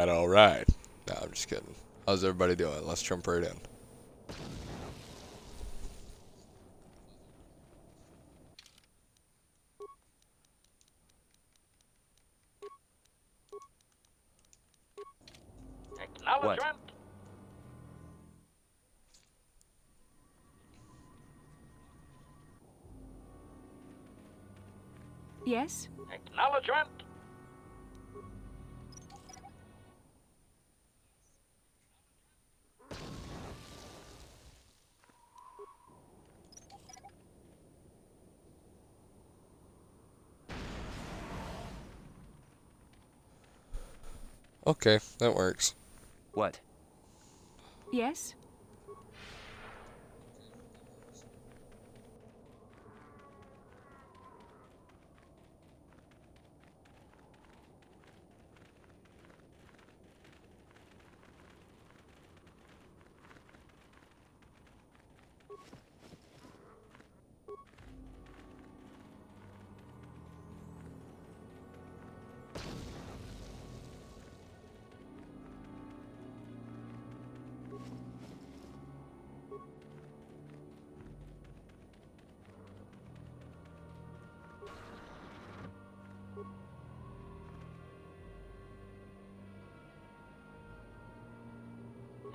that all right? No, I'm just kidding. How's everybody doing? Let's jump right in. Acknowledgement. Yes? Acknowledgement. Okay, that works. What? Yes?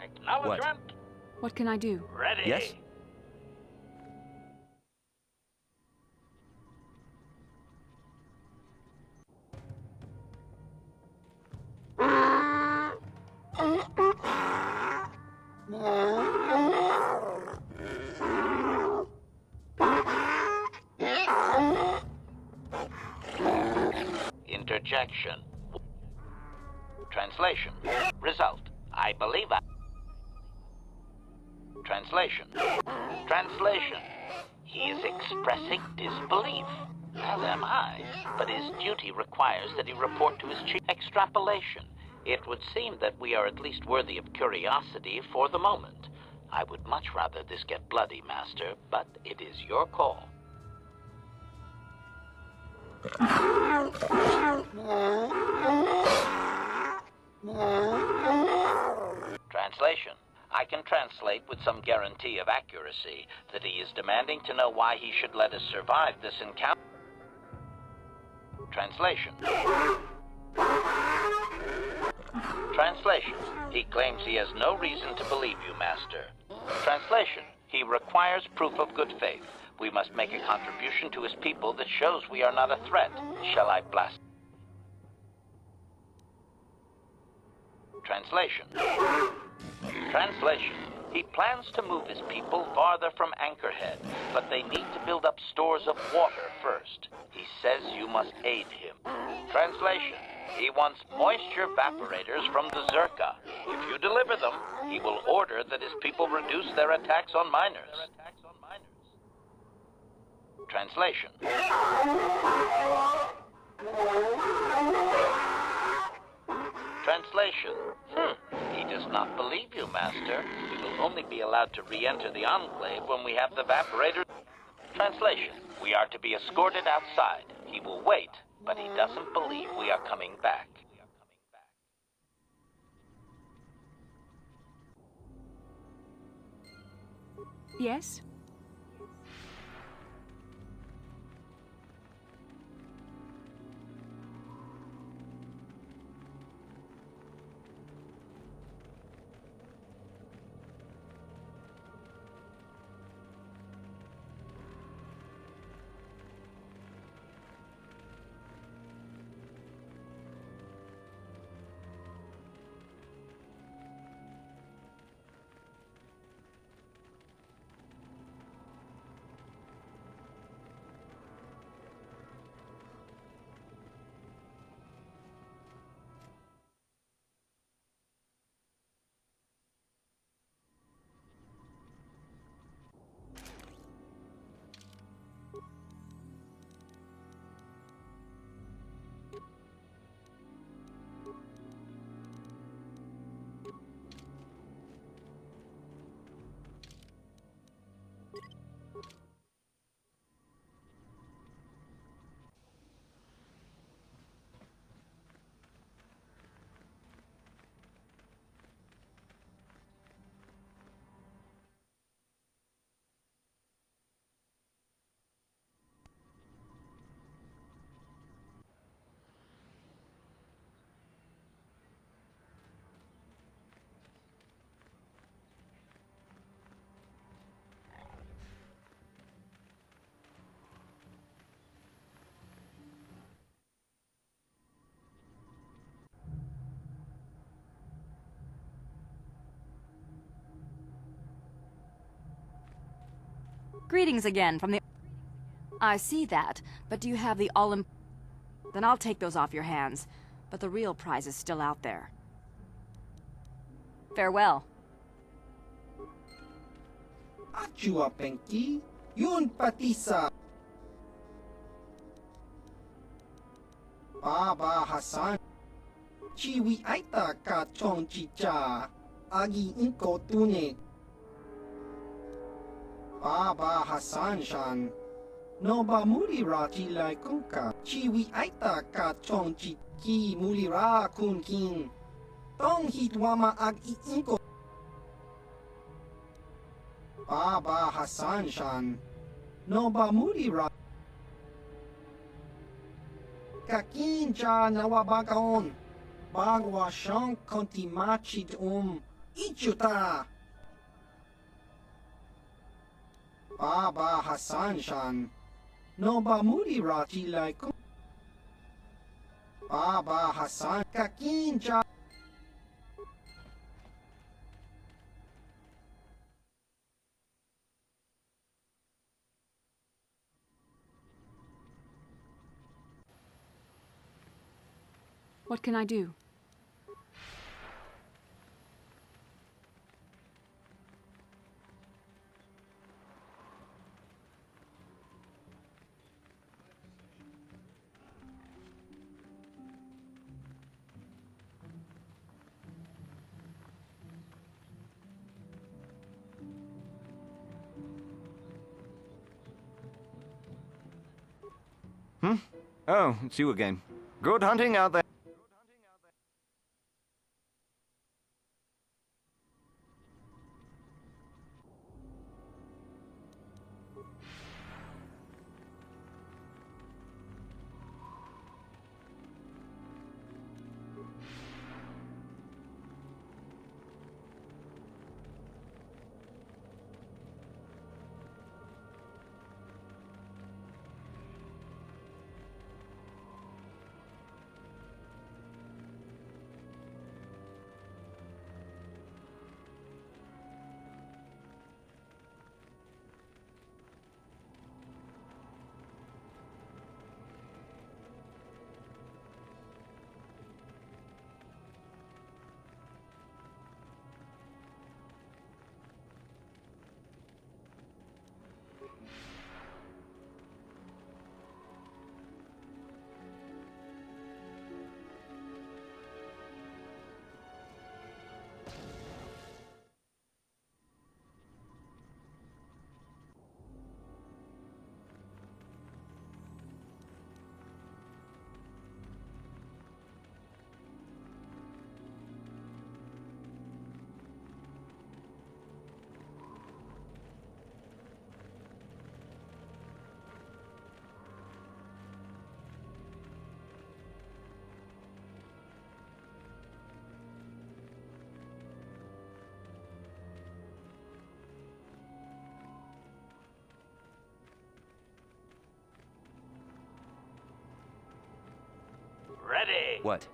Acknowledgement. What can I do? Ready. Yes? Interjection. Translation. Result. I believe I. Translation. Translation. He is expressing disbelief. As am I. But his duty requires that he report to his chief. Extrapolation. It would seem that we are at least worthy of curiosity for the moment. I would much rather this get bloody, Master, but it is your call. Translation. I can translate with some guarantee of accuracy that he is demanding to know why he should let us survive this encounter. Translation. Translation. He claims he has no reason to believe you, Master. Translation. He requires proof of good faith. We must make a contribution to his people that shows we are not a threat. Shall I blast? Translation. Translation. He plans to move his people farther from Anchorhead, but they need to build up stores of water first. He says you must aid him. Translation. He wants moisture evaporators from the Zerka. If you deliver them, he will order that his people reduce their attacks on miners. Translation. Translation. He does not believe you, Master. We will only be allowed to re-enter the Enclave when we have the evaporator. Translation. We are to be escorted outside. He will wait, but he doesn't believe we are coming back. Yes? Greetings again from the... I see that, but do you have the Then I'll take those off your hands. But the real prize is still out there. Farewell. Achua Penki, yun patisa. Baba Hassan, Chiwi Aita ka chong chicha, agi inko tune. Baba Hassan shan, Noba mulira chilai kunka, Chiwi Aita ka chong chiki mulira kun king. Tong hitwama agi inko. Baba Hassan shan, Noba mulira. Kakinja nawabagaon, bagwa shan konti machid ichuta. Baba Hassan shan, Noba mulira chilai kun. Baba Hassan kakinja. What can I do? Oh, it's you again. Good hunting out there. Ready. What?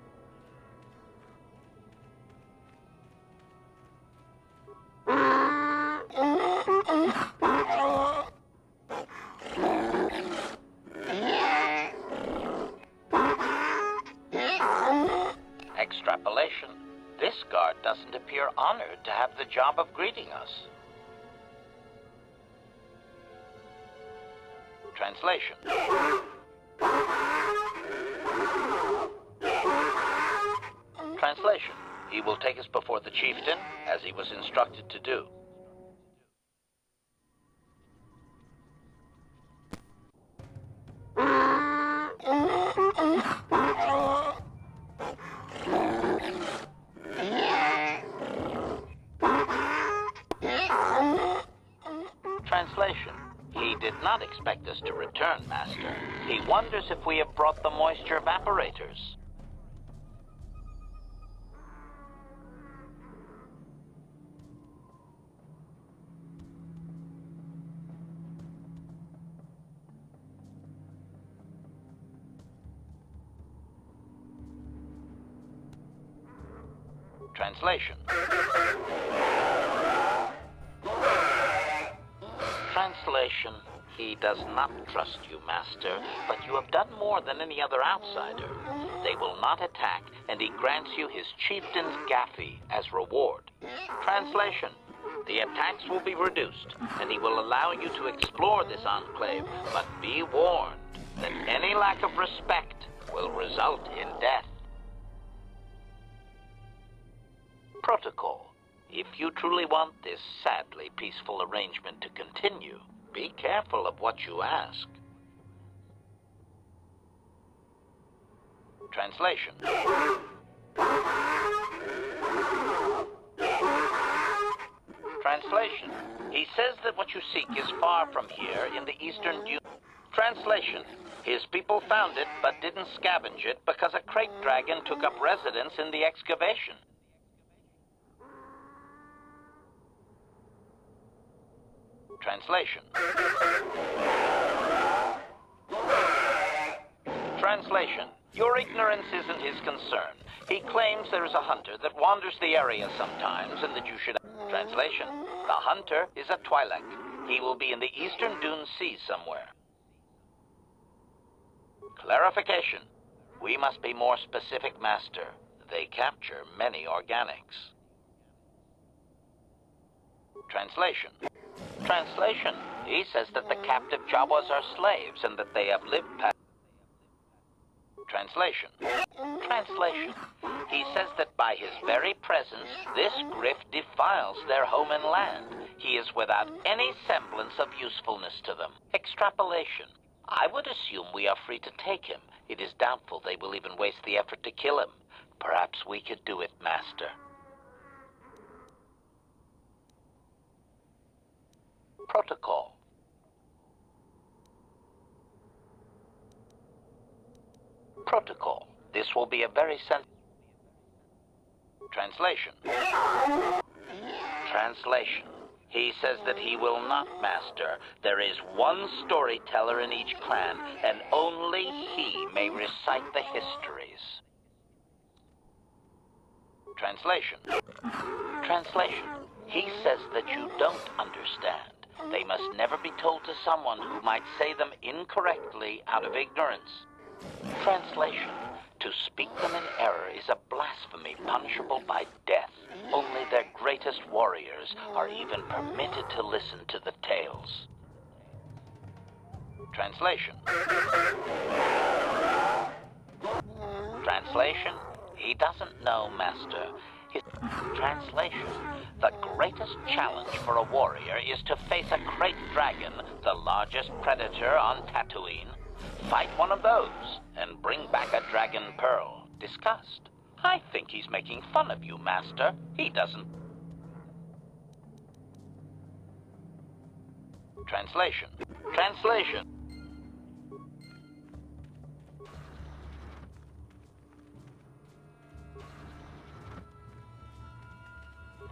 Extrapolation. This guard doesn't appear honored to have the job of greeting us. Translation. Translation. He will take us before the chieftain, as he was instructed to do. Translation. He did not expect us to return, Master. He wonders if we have brought the moisture evaporators. Translation. Translation. Translation: he does not trust you, Master, but you have done more than any other outsider. They will not attack, and he grants you his chieftain's gaffy as reward. Translation: the attacks will be reduced, and he will allow you to explore this enclave, but be warned that any lack of respect will result in death. Protocol: if you truly want this sadly peaceful arrangement to continue, be careful of what you ask. Translation: Translation: he says that what you seek is far from here in the eastern Translation: his people found it but didn't scavenge it because a crate dragon took up residence in the excavation. Translation: Translation: your ignorance isn't his concern. He claims there is a hunter that wanders the area sometimes and that you should... Translation: the hunter is a Twi'lek. He will be in the eastern Dune Sea somewhere. Clarification: we must be more specific, Master. They capture many organics. Translation: Translation: he says that the captive Jawas are slaves and that they have lived past... Translation: Translation: he says that by his very presence, this griff defiles their home and land. He is without any semblance of usefulness to them. Extrapolation: I would assume we are free to take him. It is doubtful they will even waste the effort to kill him. Perhaps we could do it, Master. Protocol: Protocol: this will be a very Translation: Translation: he says that he will not, Master. There is one storyteller in each clan, and only he may recite the histories. Translation: Translation: he says that you don't understand. They must never be told to someone who might say them incorrectly out of ignorance. Translation: to speak them in error is a blasphemy punishable by death. Only their greatest warriors are even permitted to listen to the tales. Translation: Translation: he doesn't know, Master. Translation: the greatest challenge for a warrior is to face a crate dragon, the largest predator on Tatooine. Fight one of those, and bring back a dragon pearl. Discussed. I think he's making fun of you, Master. He doesn't... Translation: Translation: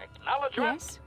Acknowledgement. Yes?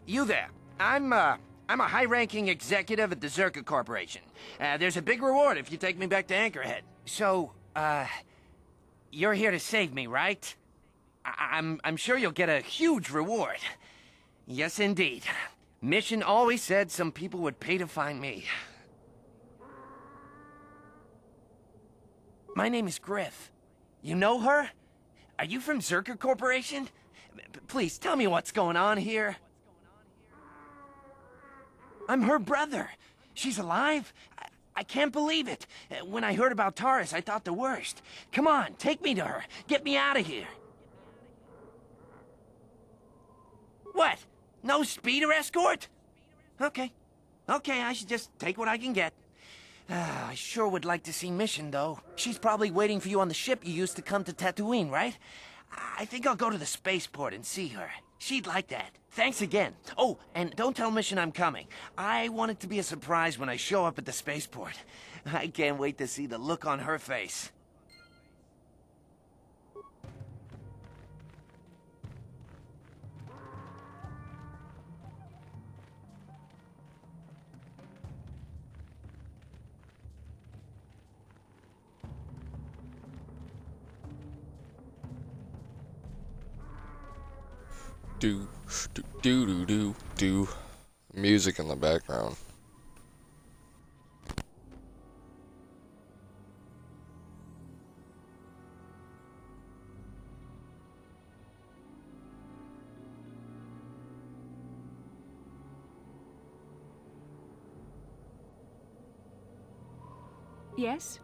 You there. I'm a high-ranking executive at the Zerka Corporation. There's a big reward if you take me back to Anchorhead. So, you're here to save me, right? I'm sure you'll get a huge reward. Yes, indeed. Mission always said some people would pay to find me. My name is Griff. You know her? Are you from Zerka Corporation? Please, tell me what's going on here. I'm her brother. She's alive? I can't believe it. When I heard about Taurus, I thought the worst. Come on, take me to her. Get me out of here. What? No speeder escort? Okay. Okay, I should just take what I can get. I sure would like to see Mission, though. She's probably waiting for you on the ship you used to come to Tatooine, right? I think I'll go to the spaceport and see her. She'd like that. Thanks again. Oh, and don't tell Mission I'm coming. I want it to be a surprise when I show up at the spaceport. I can't wait to see the look on her face. Do do do do do do. Music in the background. Yes?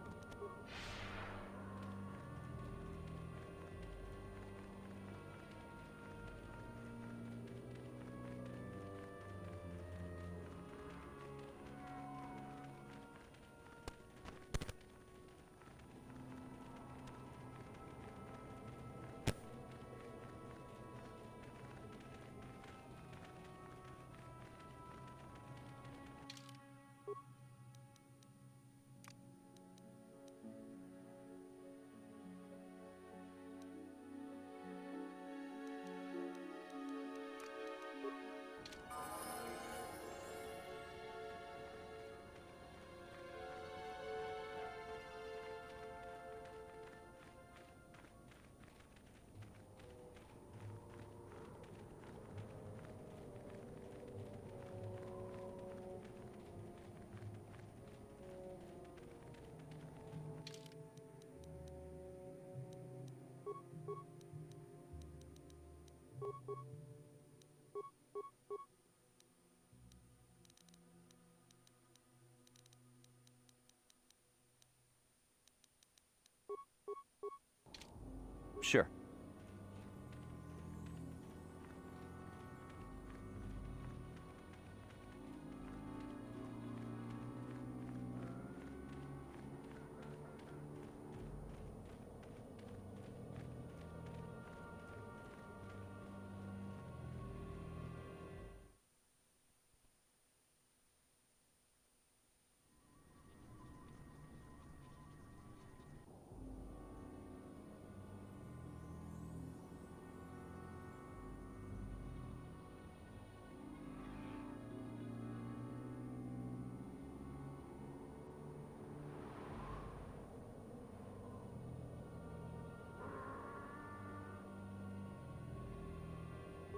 Sure.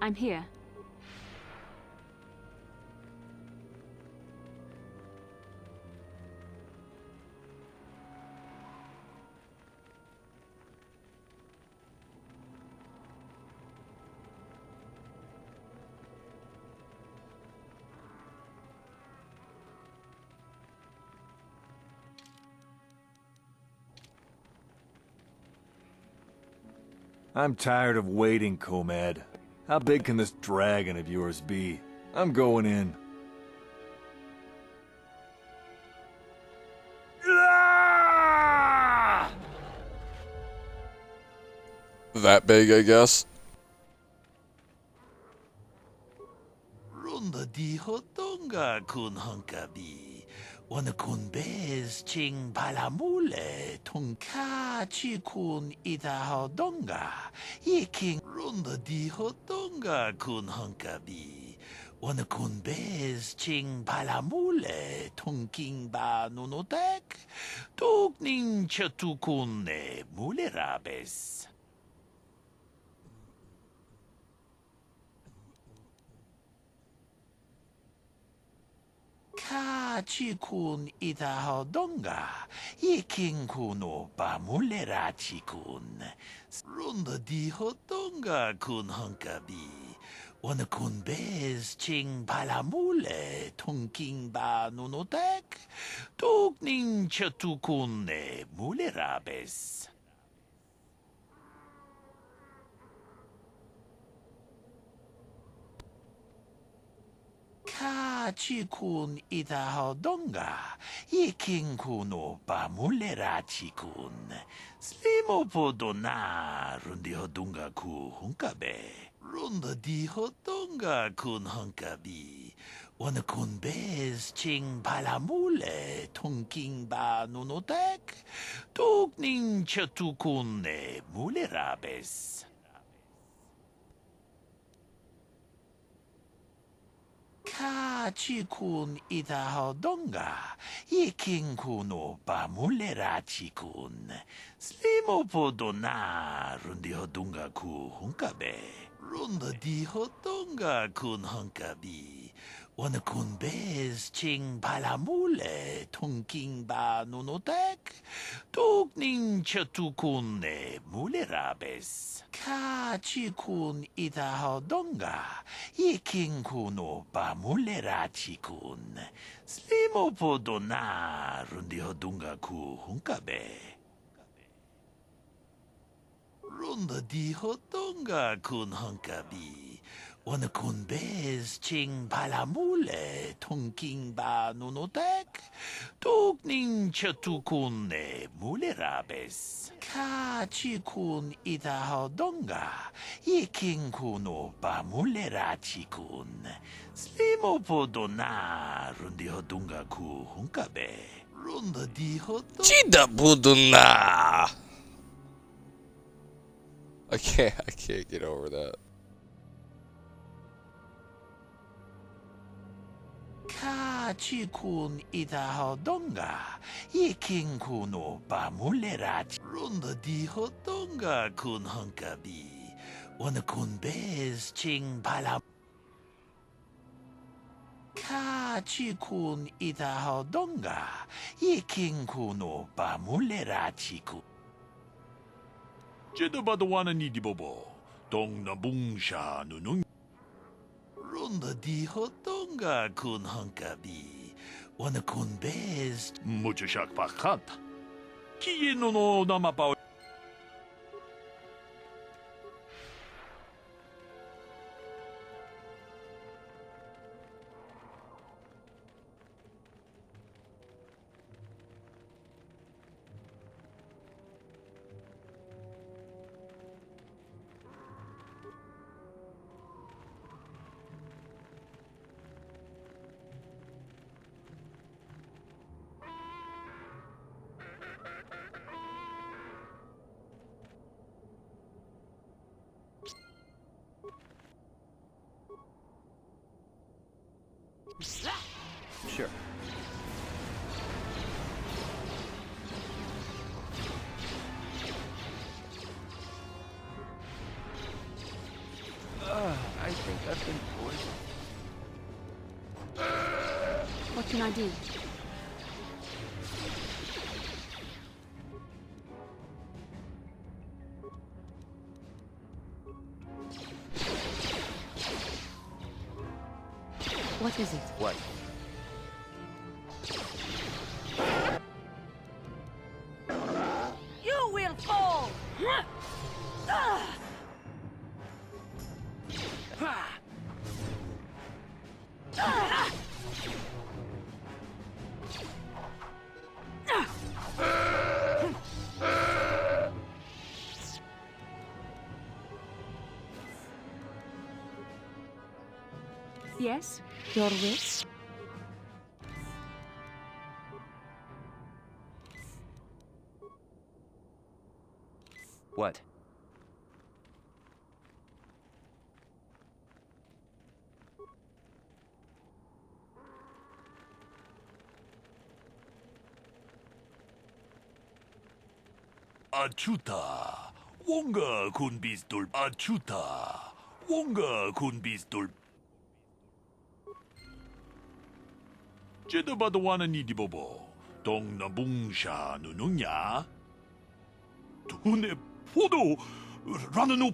I'm here. I'm tired of waiting, Comed. How big can this dragon of yours be? I'm going in. That big, I guess. Runda di hotonga kun hunkabi. Wana kun bez ching palamule tunka chi kun ita hodonga. Yiking runda di hotonga kun hunkabi. Wana kun bez ching palamule tunking ba nunotek. Tukning chatukune mulerabes. Ka chi kun ita hodonga, yiking kuno ba mulera chi kun. Runda di hodonga kun hunkabi. Wana kun bez ching palamule tunking ba nunotek. Tukning chatukune mulerabes. Ka chi kun ita hodonga, yiking kuno ba mulera chi kun. Slimo podona rundi hodonga ku hunkabe. Runda di hotonga kun hunkabi. Wana kun bez ching palamule tonking ba nunotek. Tukning chatukune mulerabes. Ka chikun ita hodonga. Iking kuno ba mulera chikun. Slimo podona rundi hodunga ku hunkabe. Runda di hotonga kun hunkabi. Wana kun bez ching palamule tonking ba nunotek. Tukning chatukune mulerabes. Ka chikun ita hodonga. Iking kuno ba mulera chikun. Slimo podona rundi hodunga ku hunkabe. Runda di hotonga kun hunkabi. Wana kun bez ching palamule tonking ba nunotek. Tukning chatukune mulerabes. Ka chikun ita hodonga. Iking kuno ba mulera chikun. Slimo podona rundi hodunga ku hunkabe. Runda di hotonga. Chida buduna. I can't get over that. Ka chikun ita hodonga. Iking kuno ba mulera. Runda di hodonga kun hunkabi. Wana kun bez ching palam. Ka chikun ita hodonga. Iking kuno ba mulera chiku. Jeda badawana ni di bobo. Dong na bungsha nunung. Runda di hotonga kun hunkabi. Wana kun bez. Mucho shak pakanta. Kiye no no namapa. Sure. I think I've been poisoned. What can I do? What is it? What? You will fall! Yes? Your wish? What? Achuta. Wonga kun pistol. Achuta. Wonga kun pistol. Jeda badawana ni di bobo. Dong na bungsha nununya. Tune podo. Rana no.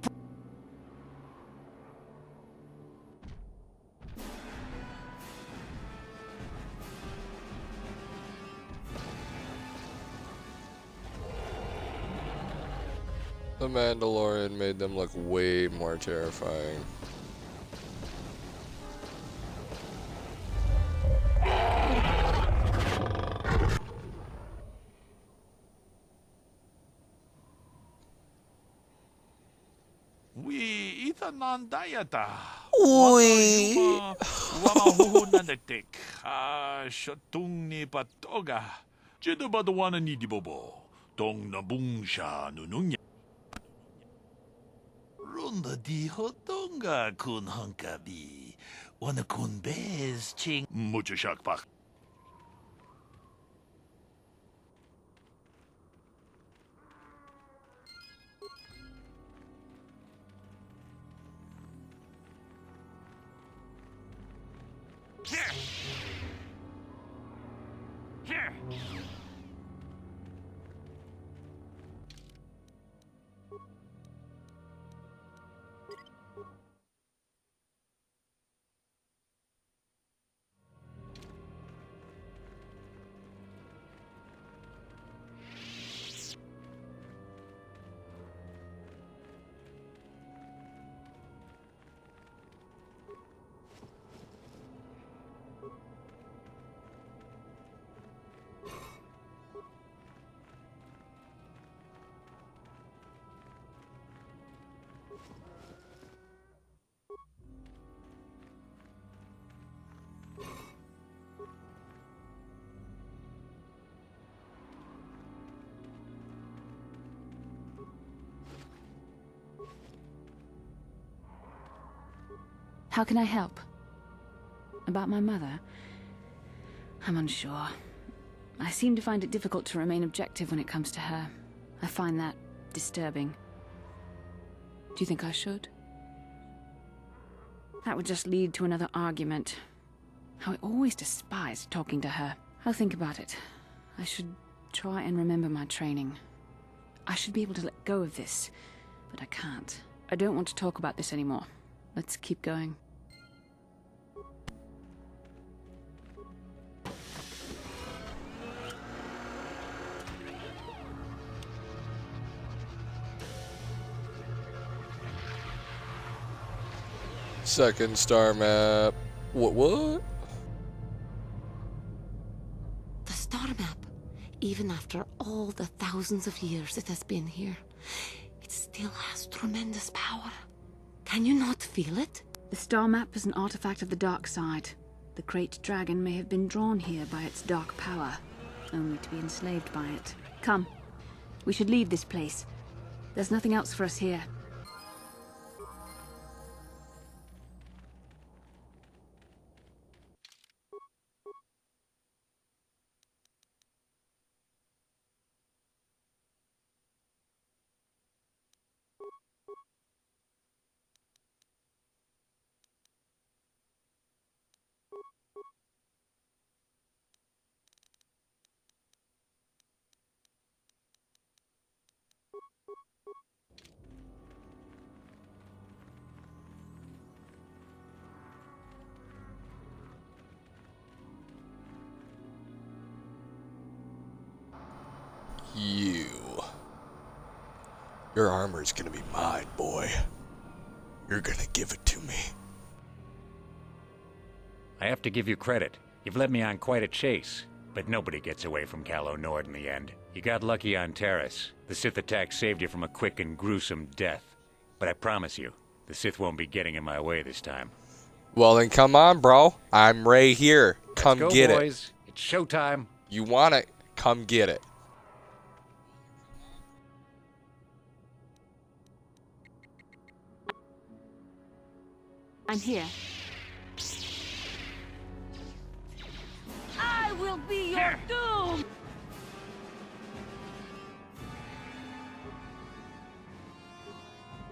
The Mandalorian made them look way more terrifying. We ita nandayata. Uy. Wamahuhunanektik. Shotung ni patoga. Jidabaduana ni dibobo. Dong nabungsha nununya. Runda di hotonga kun hankabi. Wana kun bez ching. Mucho shakpak. How can I help? About my mother? I'm unsure. I seem to find it difficult to remain objective when it comes to her. I find that disturbing. Do you think I should? That would just lead to another argument. How I always despised talking to her. I'll think about it. I should try and remember my training. I should be able to let go of this, but I can't. I don't want to talk about this anymore. Let's keep going. Second star map. What? The star map. Even after all the thousands of years it has been here, it still has tremendous power. Can you not feel it? The star map is an artifact of the dark side. The great dragon may have been drawn here by its dark power, only to be enslaved by it. Come. We should leave this place. There's nothing else for us here. Your armor's gonna be mine, boy. You're gonna give it to me. I have to give you credit. You've led me on quite a chase. But nobody gets away from Calo Nord in the end. You got lucky on Terrace. The Sith attack saved you from a quick and gruesome death. But I promise you, the Sith won't be getting in my way this time. Well then come on, bro. I'm right here. Come Let's go, get boys. it. It's showtime. You want it? Come get it. I'm here. I will be your doom!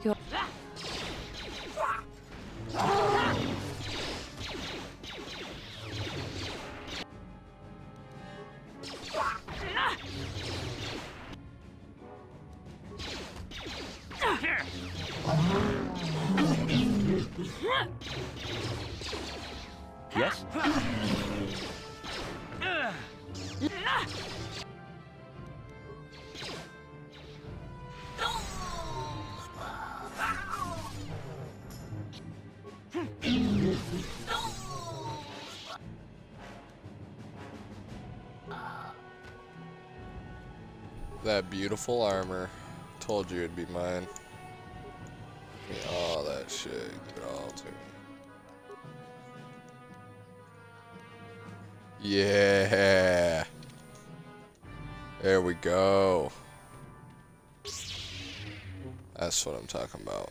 Your... Yes? That beautiful armor. Told you it'd be mine. Give me all that shit. shit. Gibraltar. Yeah. There we go. That's what I'm talking about.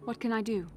What can I do?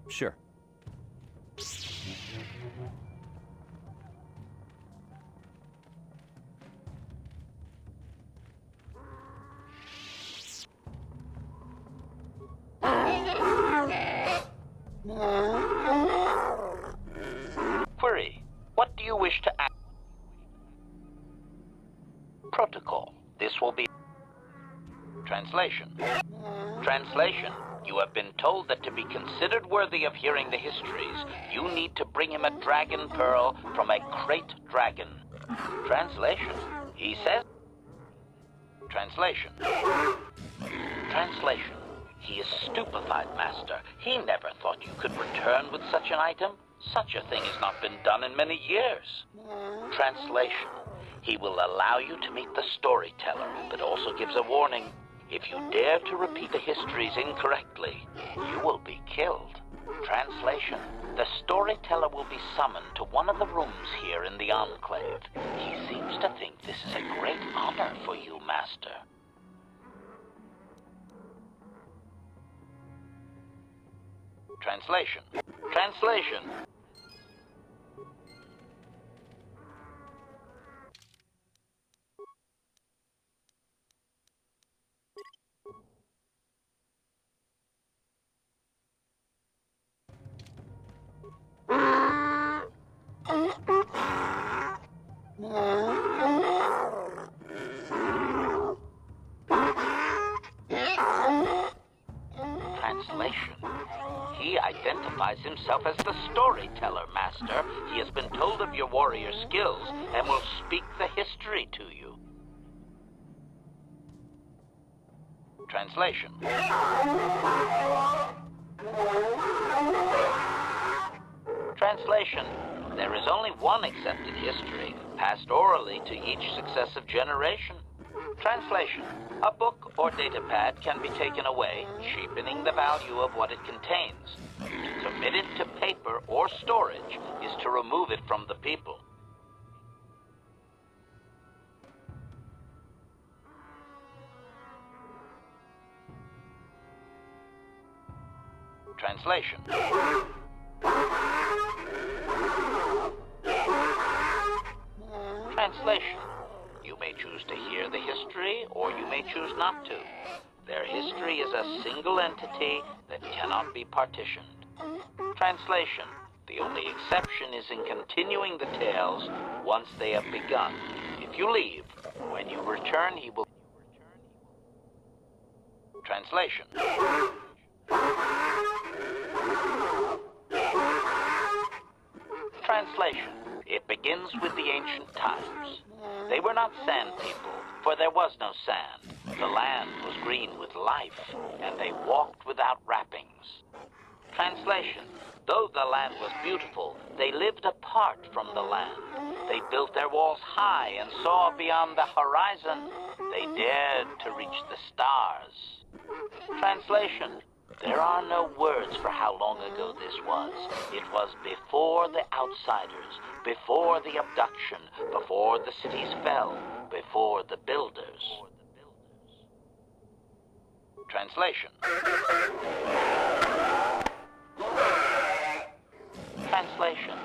Sure. Query. What do you wish to ask? Protocol. This will be... Translation. Translation. You have been told that to be considered worthy of hearing the histories, you need to bring him a dragon pearl from a great dragon. Translation. He says... Translation. Translation. He is stupefied, Master. He never thought you could return with such an item. Such a thing has not been done in many years. Translation. He will allow you to meet the storyteller, but also gives a warning. If you dare to repeat the histories incorrectly, you will be killed. Translation. The storyteller will be summoned to one of the rooms here in the Enclave. He seems to think this is a great honor for you, Master. Translation. Translation. Translation. He identifies himself as the storyteller, Master. He has been told of your warrior skills and will speak the history to you. Translation. Translation. There is only one accepted history, passed orally to each successive generation. Translation. A book or datapad can be taken away, cheapening the value of what it contains. To commit it to paper or storage is to remove it from the people. Translation. Translation. You may choose to hear the history, or you may choose not to. Their history is a single entity that cannot be partitioned. Translation. The only exception is in continuing the tales once they have begun. If you leave, when you return, he will... Translation. Translation. It begins with the ancient times. They were not sand people, for there was no sand. The land was green with life, and they walked without wrappings. Translation. Though the land was beautiful, they lived apart from the land. They built their walls high and saw beyond the horizon. They dared to reach the stars. Translation. There are no words for how long ago this was. It was before the outsiders, before the abduction, before the cities fell, before the builders. Translation. Translation.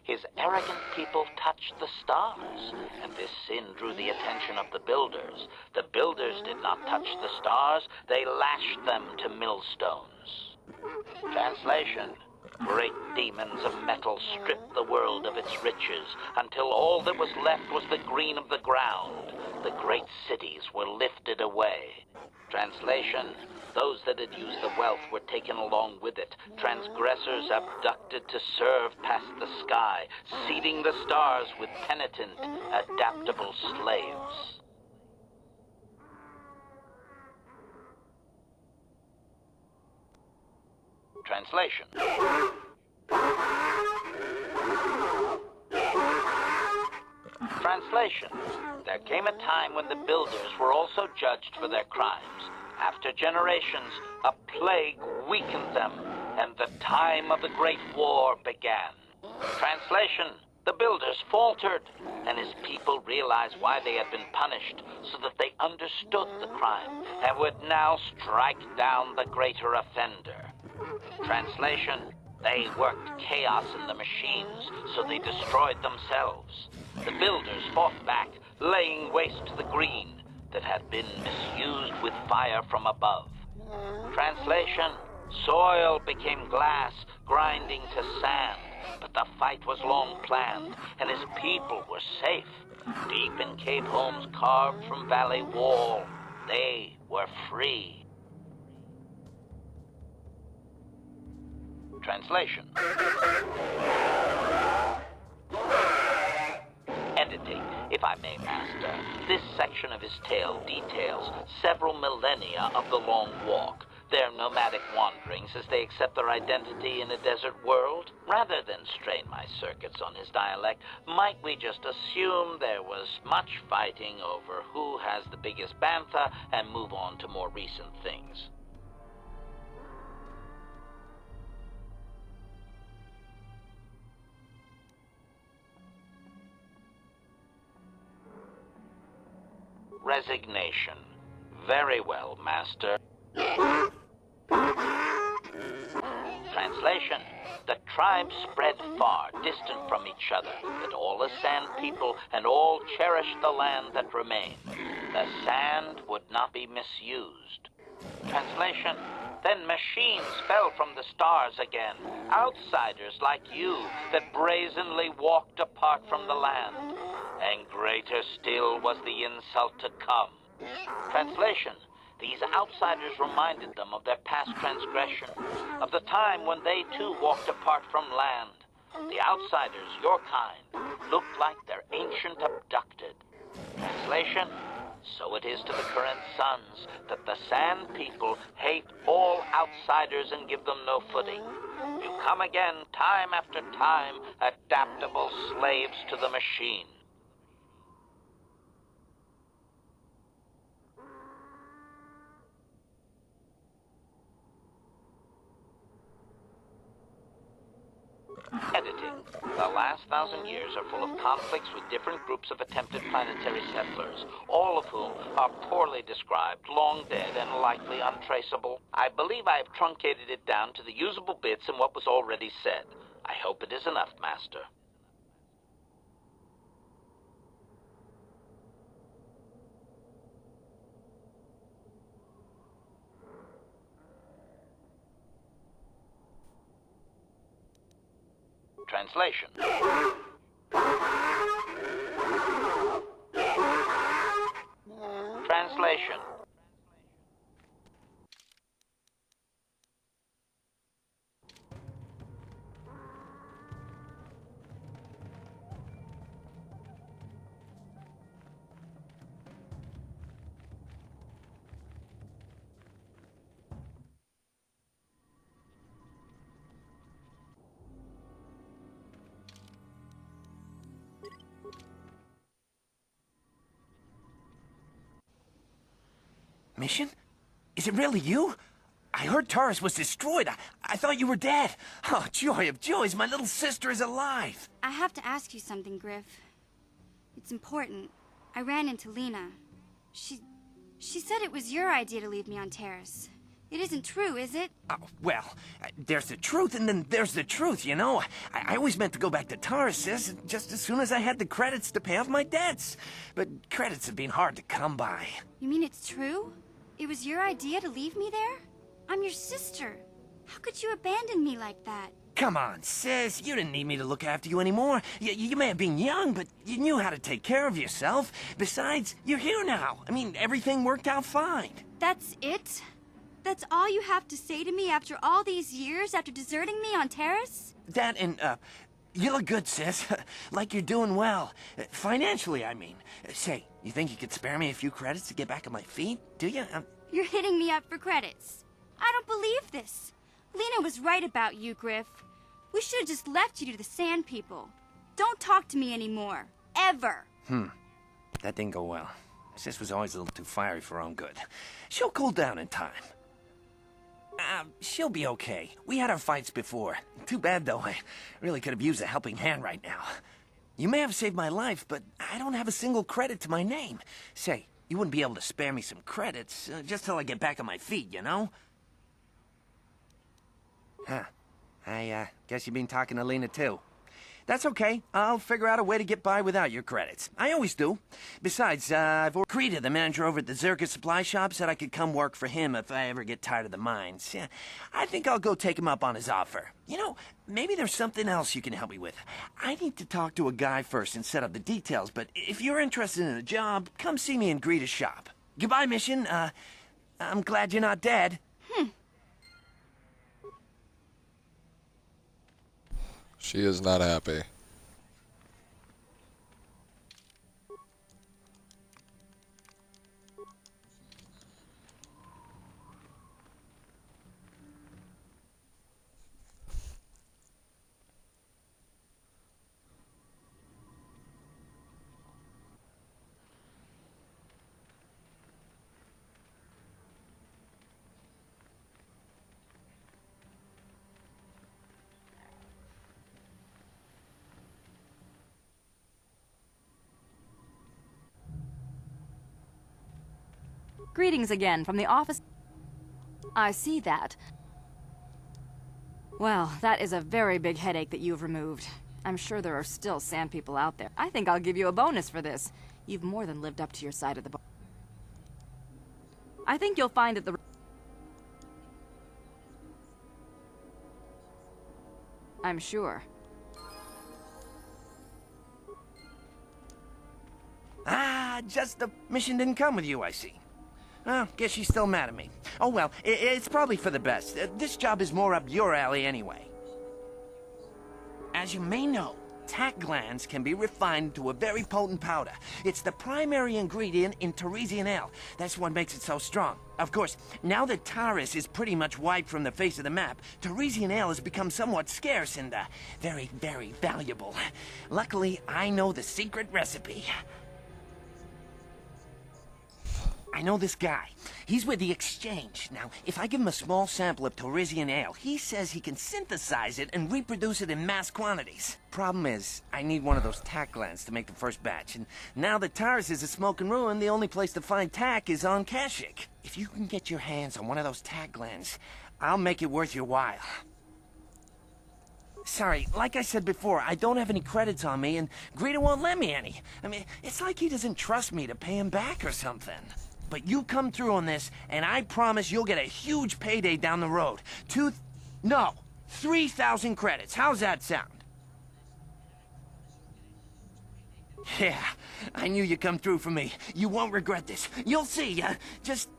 His arrogant people touched the stars, and this sin drew the attention of the builders. The builders did not touch the stars, they lashed them to millstones. Translation. Great demons of metal stripped the world of its riches, until all that was left was the green of the ground. The great cities were lifted away. Translation. Those that had used the wealth were taken along with it. Transgressors abducted to serve past the sky, seeding the stars with penitent, adaptable slaves. Translation. Translation. There came a time when the builders were also judged for their crimes. After generations, a plague weakened them, and the time of the Great War began. Translation. The builders faltered, and his people realized why they had been punished, so that they understood the crime, and would now strike down the greater offender. Translation. They worked chaos in the machines, so they destroyed themselves. The builders fought back, laying waste to the green that had been misused with fire from above. Translation. Soil became glass, grinding to sand, but the fight was long planned, and his people were safe. Deep in cave homes carved from valley wall, they were free. Translation. Editing, if I may, Master. This section of his tale details several millennia of the long walk, their nomadic wanderings as they accept their identity in a desert world. Rather than strain my circuits on his dialect, might we just assume there was much fighting over who has the biggest bantha and move on to more recent things? Resignation. Very well, Master. Translation. The tribes spread far, distant from each other, but all as sand people, and all cherished the land that remained. The sand would not be misused. Translation. Then machines fell from the stars again, outsiders like you that brazenly walked apart from the land. And greater still was the insult to come. Translation. These outsiders reminded them of their past transgression, of the time when they too walked apart from land. The outsiders, your kind, looked like their ancient abducted. Translation. So it is to the current sons that the Sand People hate all outsiders and give them no footing. You come again, time after time, adaptable slaves to the machine. Editing. The last 1,000 years are full of conflicts with different groups of attempted planetary settlers, all of whom are poorly described, long dead, and likely untraceable. I believe I have truncated it down to the usable bits in what was already said. I hope it is enough, Master. Translation. Translation. Mission? Is it really you? I heard Taurus was destroyed. I thought you were dead. Oh, joy of joys, my little sister is alive. I have to ask you something, Griff. It's important. I ran into Lena. She said it was your idea to leave me on Terrace. It isn't true, is it? Oh, well, there's the truth and then there's the truth, you know? I always meant to go back to Taurus, sis, just as soon as I had the credits to pay off my debts. But credits have been hard to come by. You mean it's true? It was your idea to leave me there? I'm your sister. How could you abandon me like that? Come on, sis. You didn't need me to look after you anymore. You may have been young, but you knew how to take care of yourself. Besides, you're here now. I mean, everything worked out fine. That's it? That's all you have to say to me after all these years, after deserting me on Terrace? That and, you look good, sis. Like you're doing well. Financially, I mean. Say, you think you could spare me a few credits to get back on my feet? Do you? You're hitting me up for credits. I don't believe this. Lena was right about you, Griff. We should have just left you to the Sand People. Don't talk to me anymore. Ever. That didn't go well. Sis was always a little too fiery for her own good. She'll cool down in time. She'll be okay. We had our fights before. Too bad, though. I really could have used a helping hand right now. You may have saved my life, but I don't have a single credit to my name. Say, you wouldn't be able to spare me some credits, just till I get back on my feet, you know? Huh. I guess you've been talking to Lena, too. That's okay. I'll figure out a way to get by without your credits. I always do. Besides, I've Krita, the manager over at the Zerka supply shop, said I could come work for him if I ever get tired of the mines. Yeah, I think I'll go take him up on his offer. You know, maybe there's something else you can help me with. I need to talk to a guy first and set up the details, but if you're interested in a job, come see me in Greta's shop. Goodbye, Mission. I'm glad you're not dead. She is not happy. Greetings again from the office. I see that. Well, that is a very big headache that you've removed. I'm sure there are still Sand People out there. I think I'll give you a bonus for this. You've more than lived up to your side of the I think you'll find that the... I'm sure. Just the mission didn't come with you, I see. Well, guess she's still mad at me. Oh well, it's probably for the best. This job is more up your alley anyway. As you may know, tack glands can be refined to a very potent powder. It's the primary ingredient in Teresian ale. That's what makes it so strong. Of course, now that Taurus is pretty much wiped from the face of the map, Teresian ale has become somewhat scarce and very, very valuable. Luckily, I know the secret recipe. I know this guy. He's with the Exchange. Now, if I give him a small sample of Teresian ale, he says he can synthesize it and reproduce it in mass quantities. Problem is, I need one of those tack glands to make the first batch, and now that Taurus is a smoking ruin, the only place to find tack is on Kashyyyk. If you can get your hands on one of those tack glands, I'll make it worth your while. Sorry, like I said before, I don't have any credits on me, and Greta won't lend me any. I mean, it's like he doesn't trust me to pay him back or something. But you come through on this, and I promise you'll get a huge payday down the road. 3,000 credits. How's that sound? Yeah, I knew you'd come through for me. You won't regret this. You'll see. Just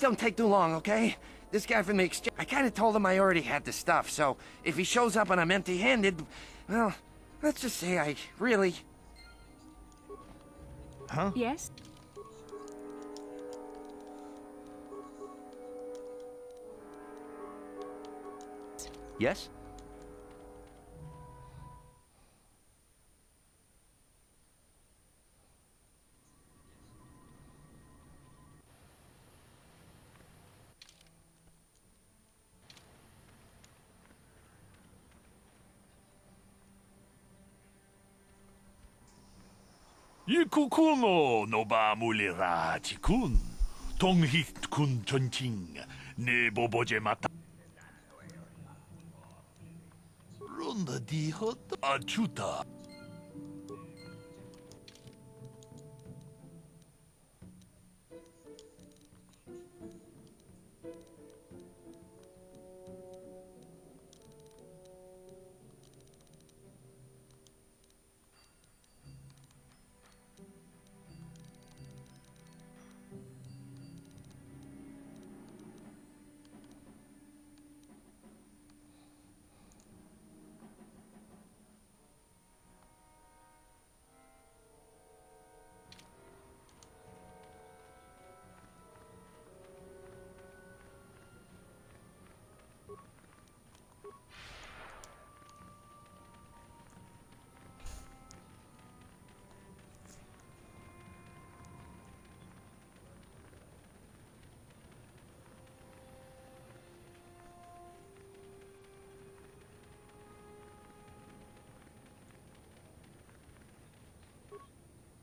don't take too long, okay? This guy from the exchange, I kind of told him I already had the stuff, so if he shows up and I'm empty-handed, well, let's just say I really... Huh? Yes? Yes? 이쿠쿠노 노바물리라 지군 동히군 전칭 네보보제 마타 론다 디허다 아주다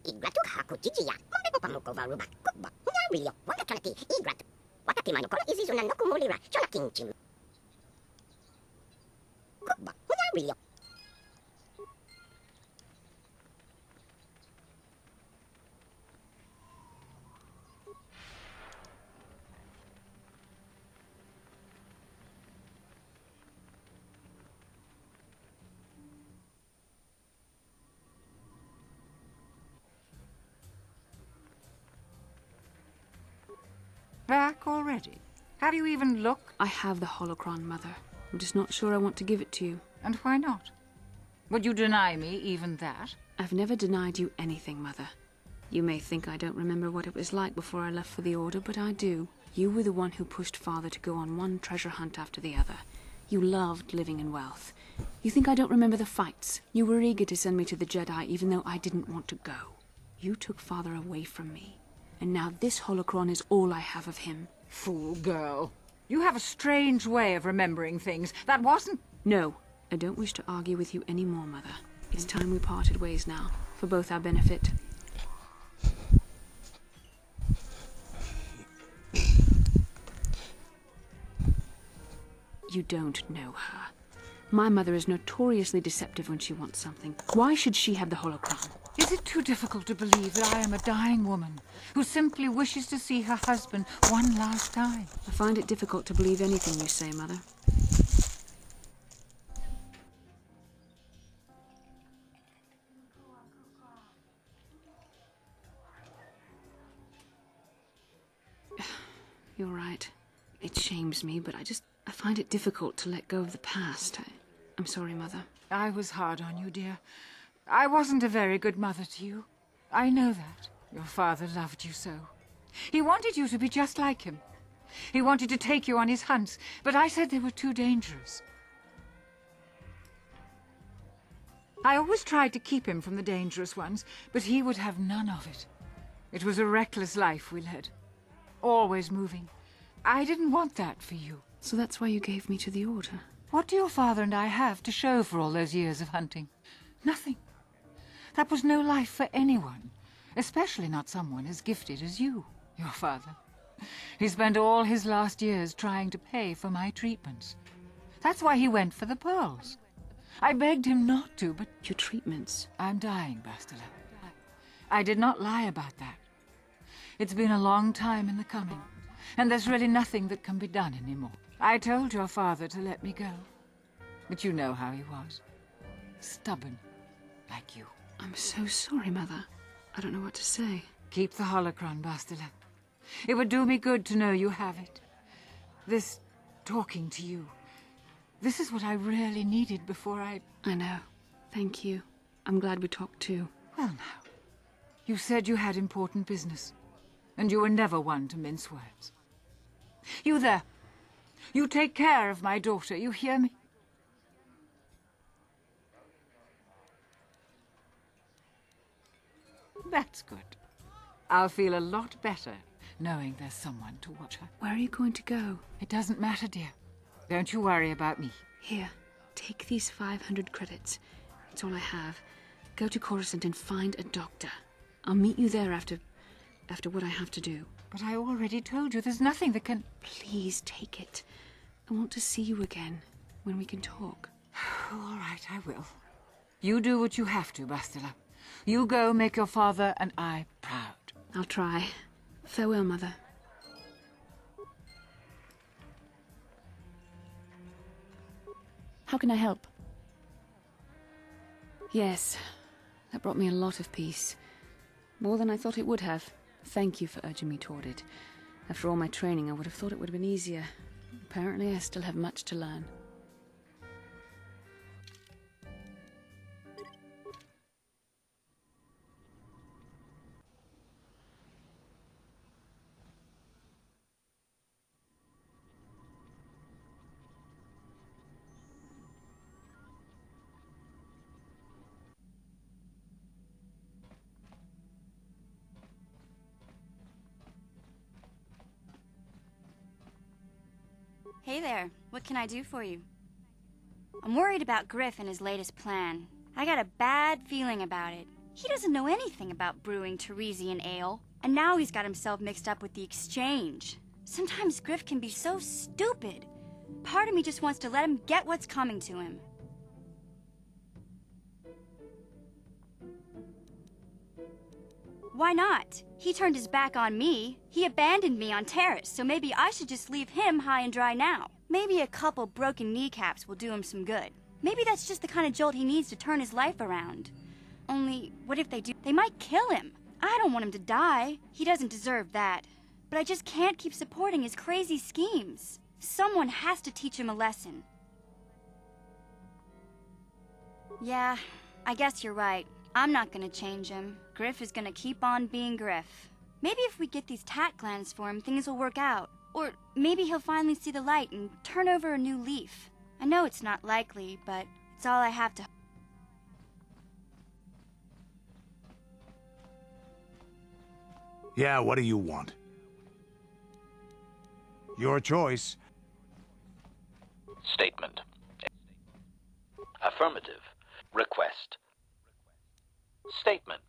Igratu haku chichiya, kombe pamuko varuba, kubba, nyario, wakakanaki, igratu. Wakaki manukolo izizuna nokumulira, chonakinchim. Kubba, nyario. Back already? Have you even looked? I have the holocron, Mother. I'm just not sure I want to give it to you. And why not? Would you deny me even that? I've never denied you anything, Mother. You may think I don't remember what it was like before I left for the Order, but I do. You were the one who pushed Father to go on one treasure hunt after the other. You loved living in wealth. You think I don't remember the fights? You were eager to send me to the Jedi even though I didn't want to go. You took Father away from me. And now this holocron is all I have of him. Fool girl. You have a strange way of remembering things. That wasn't... No, I don't wish to argue with you anymore, Mother. It's time we parted ways now, for both our benefit. You don't know her. My mother is notoriously deceptive when she wants something. Why should she have the holocron? Is it too difficult to believe that I am a dying woman who simply wishes to see her husband one last time? I find it difficult to believe anything you say, Mother. You're right. It shames me, but I find it difficult to let go of the past. I'm sorry, Mother. I was hard on you, dear. I wasn't a very good mother to you. I know that. Your father loved you so. He wanted you to be just like him. He wanted to take you on his hunts, but I said they were too dangerous. I always tried to keep him from the dangerous ones, but he would have none of it. It was a reckless life we led. Always moving. I didn't want that for you. So that's why you gave me to the Order? What do your father and I have to show for all those years of hunting? Nothing. That was no life for anyone, especially not someone as gifted as you, your father. He spent all his last years trying to pay for my treatments. That's why he went for the pearls. I begged him not to, but... Your treatments? I'm dying, Bastila. I did not lie about that. It's been a long time in the coming, and there's really nothing that can be done anymore. I told your father to let me go, but you know how he was. Stubborn, like you. I'm so sorry, Mother. I don't know what to say. Keep the holocron, Bastila. It would do me good to know you have it. This talking to you. This is what I really needed before I know. Thank you. I'm glad we talked too. Well now, you said you had important business, and you were never one to mince words. You there. You take care of my daughter, you hear me? That's good. I'll feel a lot better knowing there's someone to watch her. Where are you going to go? It doesn't matter, dear. Don't you worry about me. Here, take these 500 credits. It's all I have. Go to Coruscant and find a doctor. I'll meet you there after what I have to do. But I already told you there's nothing that can... Please take it. I want to see you again, when we can talk. All right, I will. You do what you have to, Bastila. You go make your father and I proud. I'll try. Farewell, Mother. How can I help? Yes, that brought me a lot of peace. More than I thought it would have. Thank you for urging me toward it. After all my training, I would have thought it would have been easier. Apparently, I still have much to learn. Hey there, what can I do for you? I'm worried about Griff and his latest plan. I got a bad feeling about it. He doesn't know anything about brewing Teresian ale, and now he's got himself mixed up with the exchange. Sometimes Griff can be so stupid. Part of me just wants to let him get what's coming to him. Why not? He turned his back on me. He abandoned me on Terrace, so maybe I should just leave him high and dry now. Maybe a couple broken kneecaps will do him some good. Maybe that's just the kind of jolt he needs to turn his life around. Only, what if they do? They might kill him. I don't want him to die. He doesn't deserve that. But I just can't keep supporting his crazy schemes. Someone has to teach him a lesson. Yeah, I guess you're right. I'm not gonna change him. Griff is gonna keep on being Griff. Maybe if we get these tat glands for him, things will work out. Or maybe he'll finally see the light and turn over a new leaf. I know it's not likely, but it's all I have to... Yeah, what do you want? Your choice. Statement. Affirmative. Request. Statement.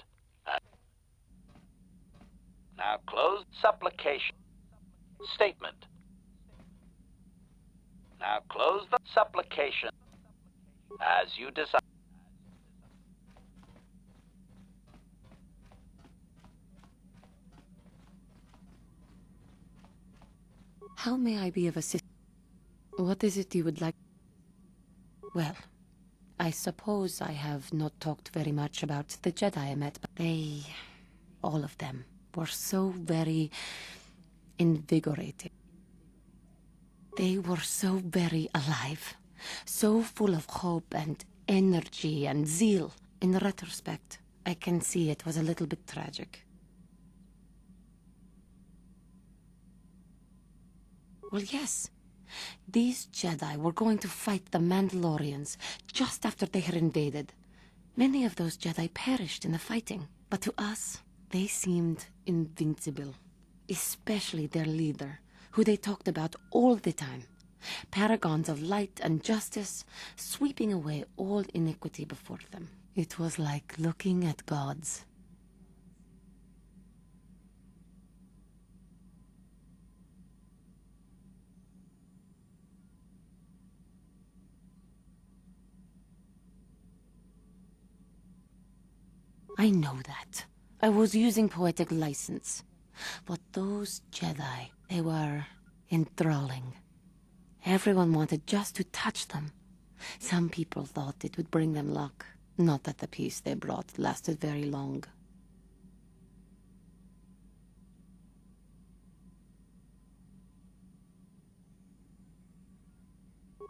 Now close supplication. Statement. Now close the supplication as you decide. How may I be of assistance? What is it you would like? Well, I suppose I have not talked very much about the Jedi I met, but they, all of them, were so very invigorating. They were so very alive, so full of hope and energy and zeal. In retrospect, I can see it was a little bit tragic. Well, yes. These Jedi were going to fight the Mandalorians just after they had invaded. Many of those Jedi perished in the fighting, but to us, they seemed invincible. Especially their leader, who they talked about all the time. Paragons of light and justice, sweeping away all iniquity before them. It was like looking at gods. I know that. I was using poetic license. But those Jedi, they were enthralling. Everyone wanted just to touch them. Some people thought it would bring them luck. Not that the peace they brought lasted very long.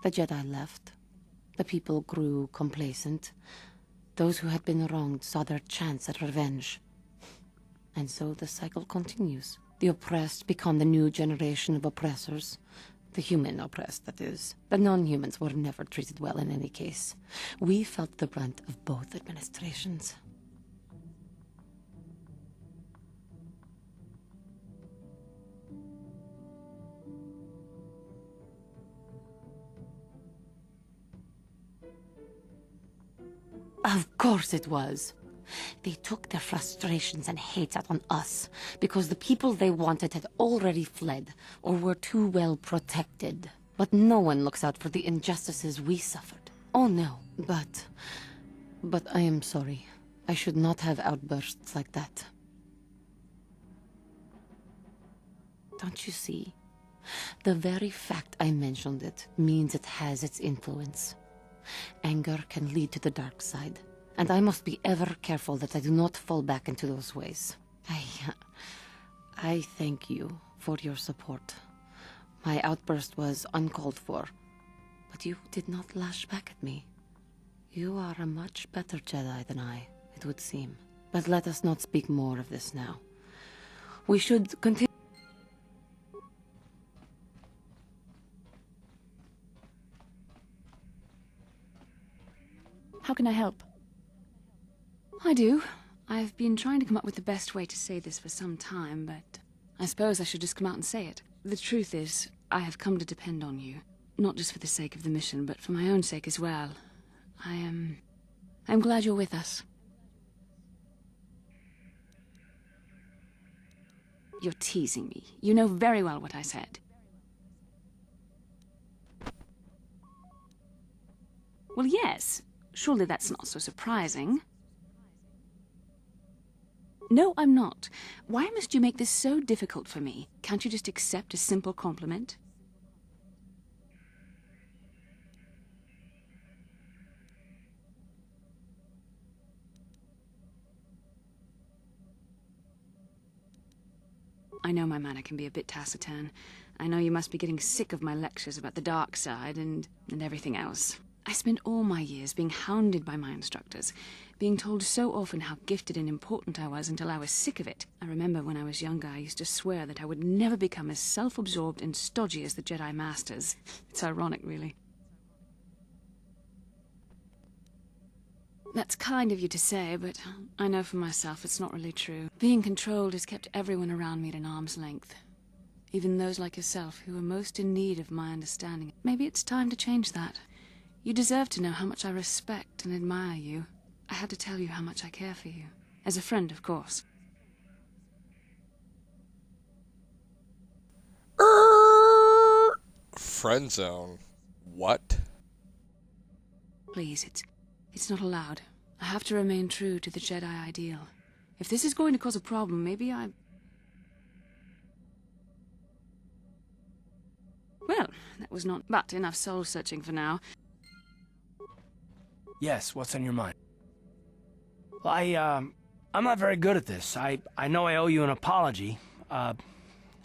The Jedi left. The people grew complacent. Those who had been wronged saw their chance at revenge. And so the cycle continues. The oppressed become the new generation of oppressors. The human oppressed, that is. The non-humans were never treated well in any case. We felt the brunt of both administrations. Of course it was. They took their frustrations and hates out on us because the people they wanted had already fled or were too well protected. But no one looks out for the injustices we suffered. Oh no, but I am sorry. I should not have outbursts like that. Don't you see? The very fact I mentioned it means it has its influence. Anger can lead to the dark side, and I must be ever careful that I do not fall back into those ways. I thank you for your support. My outburst was uncalled for, but you did not lash back at me. You are a much better Jedi than I, it would seem. But let us not speak more of this now. We should continue. How can I help? I do. I've been trying to come up with the best way to say this for some time, but I suppose I should just come out and say it. The truth is, I have come to depend on you. Not just for the sake of the mission, but for my own sake as well. I'm glad you're with us. You're teasing me. You know very well what I said. Well, yes. Surely that's not so surprising. No, I'm not. Why must you make this so difficult for me? Can't you just accept a simple compliment? I know my manner can be a bit taciturn. I know you must be getting sick of my lectures about the dark side and everything else. I spent all my years being hounded by my instructors, being told so often how gifted and important I was until I was sick of it. I remember when I was younger, I used to swear that I would never become as self-absorbed and stodgy as the Jedi Masters. It's ironic, really. That's kind of you to say, but I know for myself it's not really true. Being controlled has kept everyone around me at an arm's length. Even those like yourself who are most in need of my understanding. Maybe it's time to change that. You deserve to know how much I respect and admire you. I had to tell you how much I care for you. As a friend, of course. Friend zone. What? Please, it's not allowed. I have to remain true to the Jedi ideal. If this is going to cause a problem, maybe I... Well, that was not... But enough soul-searching for now. Yes, what's on your mind? Well, I'm not very good at this. I know I owe you an apology.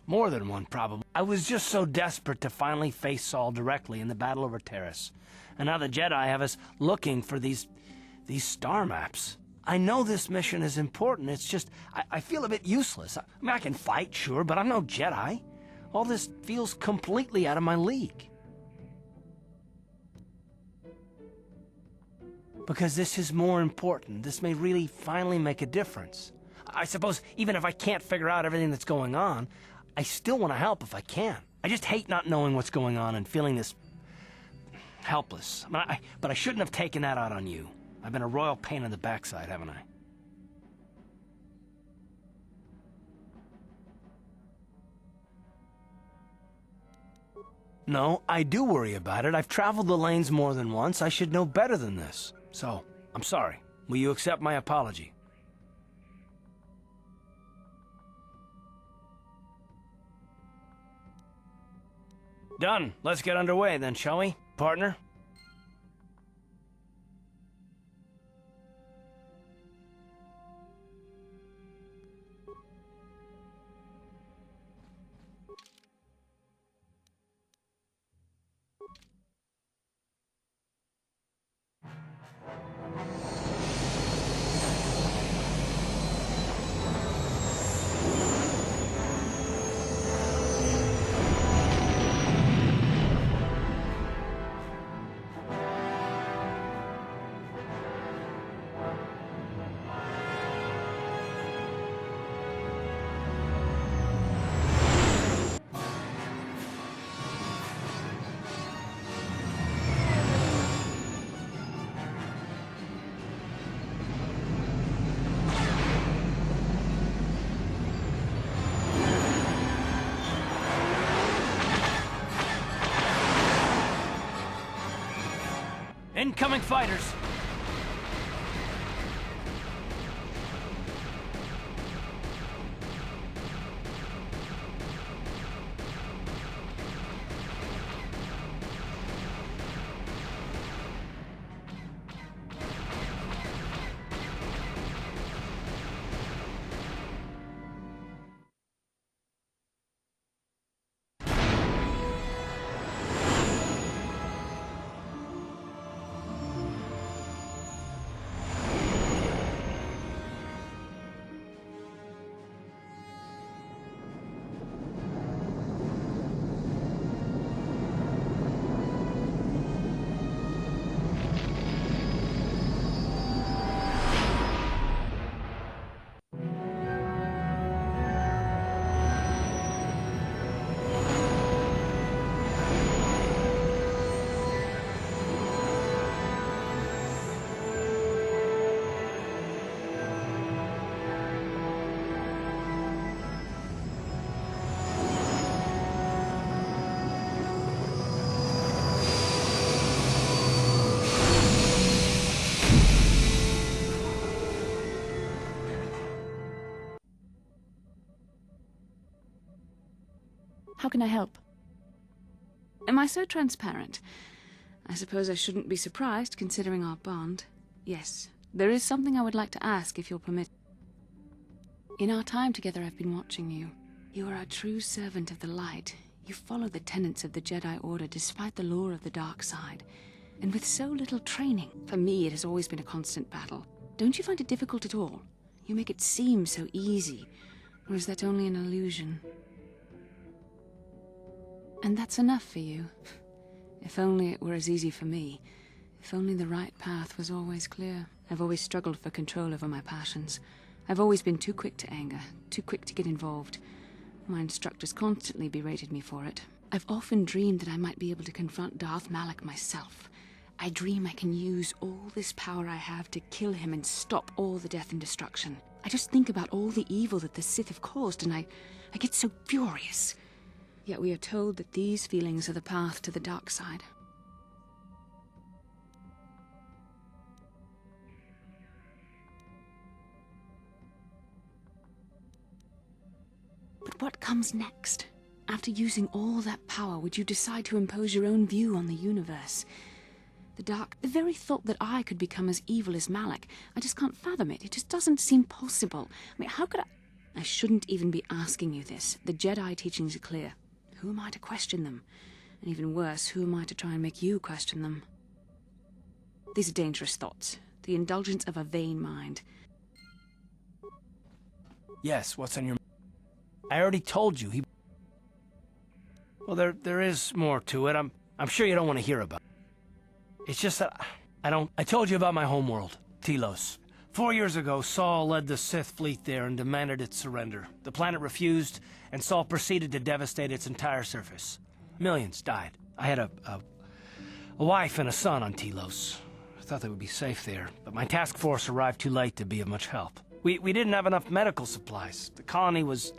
More than one, probably. I was just so desperate to finally face Saul directly in the battle over Terrace. And now the Jedi have us looking for these star maps. I know this mission is important, it's just, I feel a bit useless. I mean, I can fight, sure, but I'm no Jedi. All this feels completely out of my league. Because this is more important. This may really finally make a difference. I suppose even if I can't figure out everything that's going on, I still want to help if I can. I just hate not knowing what's going on and feeling this helpless. But I shouldn't have taken that out on you. I've been a royal pain in the backside, haven't I? No, I do worry about it. I've traveled the lanes more than once. I should know better than this. So, I'm sorry. Will you accept my apology? Done. Let's get underway then, shall we, partner? Incoming fighters! How can I help? Am I so transparent? I suppose I shouldn't be surprised, considering our bond. Yes, there is something I would like to ask, if you'll permit. In our time together, I've been watching you. You are a true servant of the light. You follow the tenets of the Jedi Order despite the lure of the dark side. And with so little training, for me it has always been a constant battle. Don't you find it difficult at all? You make it seem so easy. Or is that only an illusion? And that's enough for you. If only it were as easy for me. If only the right path was always clear. I've always struggled for control over my passions. I've always been too quick to anger, too quick to get involved. My instructors constantly berated me for it. I've often dreamed that I might be able to confront Darth Malak myself. I dream I can use all this power I have to kill him and stop all the death and destruction. I just think about all the evil that the Sith have caused, and I get so furious. Yet we are told that these feelings are the path to the dark side. But what comes next? After using all that power, would you decide to impose your own view on the universe? The very thought that I could become as evil as Malak, I just can't fathom it. It just doesn't seem possible. I mean, how could I shouldn't even be asking you this. The Jedi teachings are clear. Who am I to question them? And even worse, who am I to try and make you question them? These are dangerous thoughts. The indulgence of a vain mind. Yes, what's on your... I already told you, Well, there is more to it. I'm sure you don't want to hear about it. It's just that I told you about my homeworld, Telos. 4 years ago, Saul led the Sith fleet there and demanded its surrender. The planet refused, and Saul proceeded to devastate its entire surface. Millions died. I had a wife and a son on Telos. I thought they would be safe there, but my task force arrived too late to be of much help. We didn't have enough medical supplies. The colony was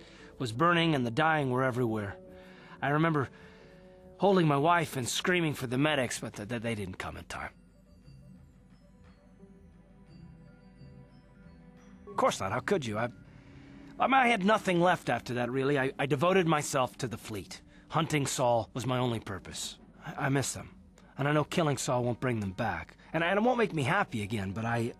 burning and the dying were everywhere. I remember holding my wife and screaming for the medics, but they didn't come in time. Of course not, how could you? I had nothing left after that, really. I devoted myself to the fleet. Hunting Saul was my only purpose. I miss them. And I know killing Saul won't bring them back. And it won't make me happy again, but I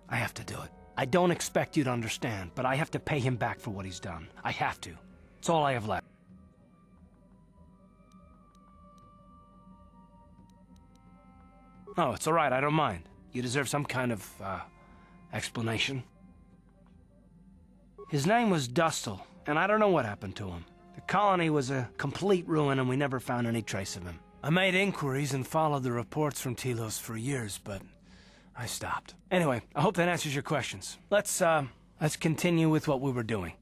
have to do it. I don't expect you to understand, but I have to pay him back for what he's done. I have to. It's all I have left. Oh, it's all right, I don't mind. You deserve some kind of, explanation. His name was Dustil, and I don't know what happened to him. The colony was a complete ruin, and we never found any trace of him. I made inquiries and followed the reports from Telos for years, but I stopped. Anyway, I hope that answers your questions. Let's continue with what we were doing.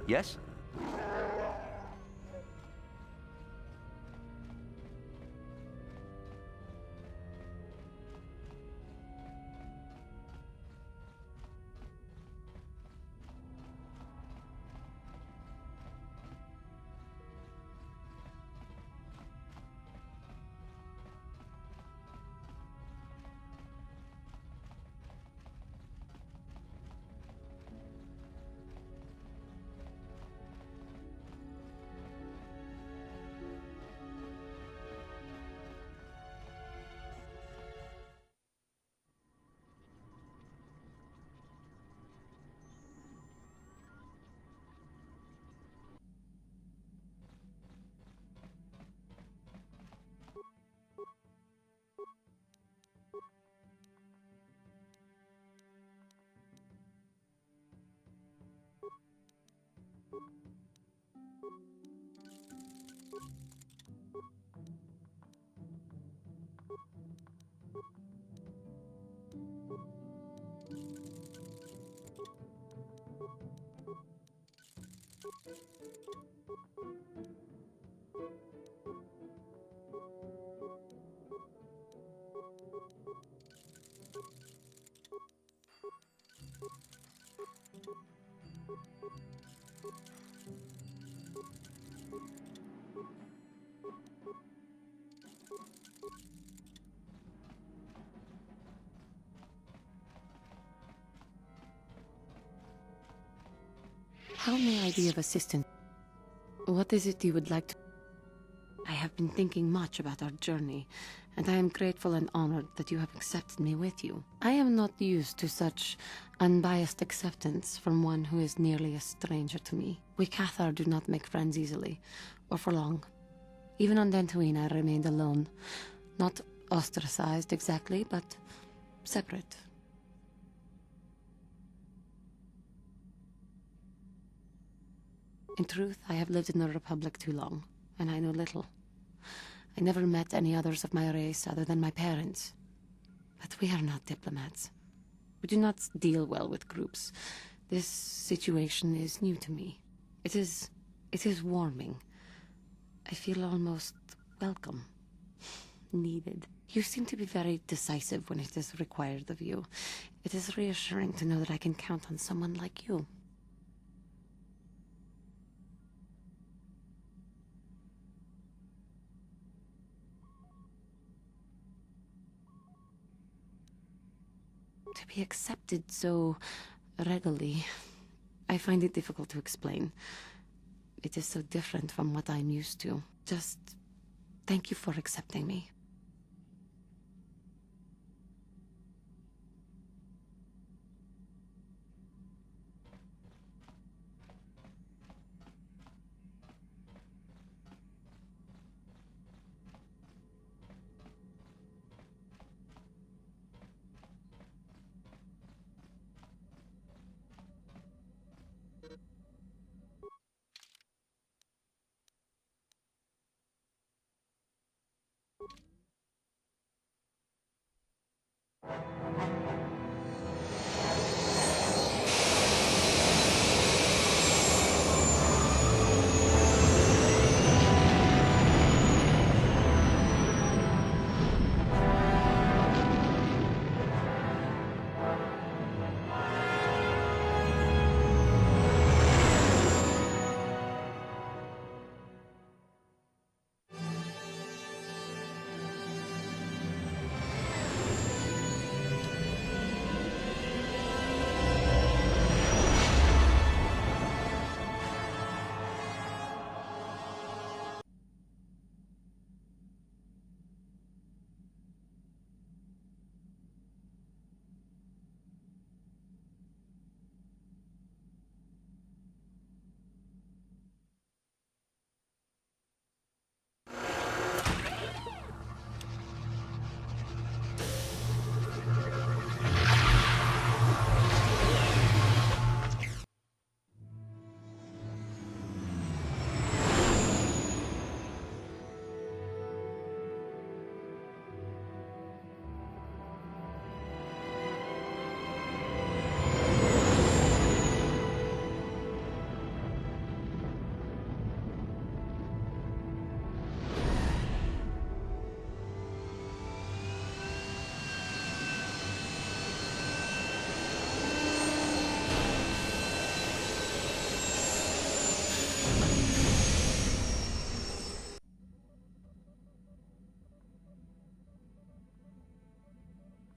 Yes? How may I be of assistance? What is it you would like to... I have been thinking much about our journey, and I am grateful and honored that you have accepted me with you. I am not used to such unbiased acceptance from one who is nearly a stranger to me. We Cathar do not make friends easily, or for long. Even on Dantooine I remained alone. Not ostracized exactly, but separate. In truth, I have lived in the Republic too long, and I know little. I never met any others of my race other than my parents. But we are not diplomats. We do not deal well with groups. This situation is new to me. It is warming. I feel almost welcome. Needed. You seem to be very decisive when it is required of you. It is reassuring to know that I can count on someone like you. To be accepted so readily, I find it difficult to explain. It is so different from what I'm used to. Just thank you for accepting me.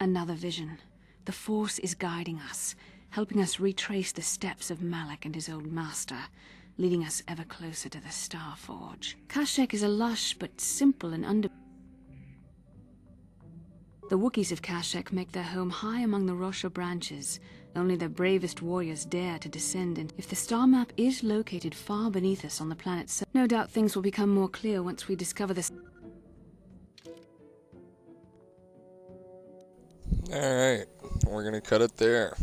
Another vision. The Force is guiding us, helping us retrace the steps of Malak and his old master, leading us ever closer to the Star Forge. Kashyyyk is a lush but simple and The Wookiees of Kashyyyk make their home high among the Rosha branches. Only their bravest warriors dare to descend, and if the star map is located far beneath us on the planet, no doubt things will become more clear once we discover this. Alright, we're gonna cut it there.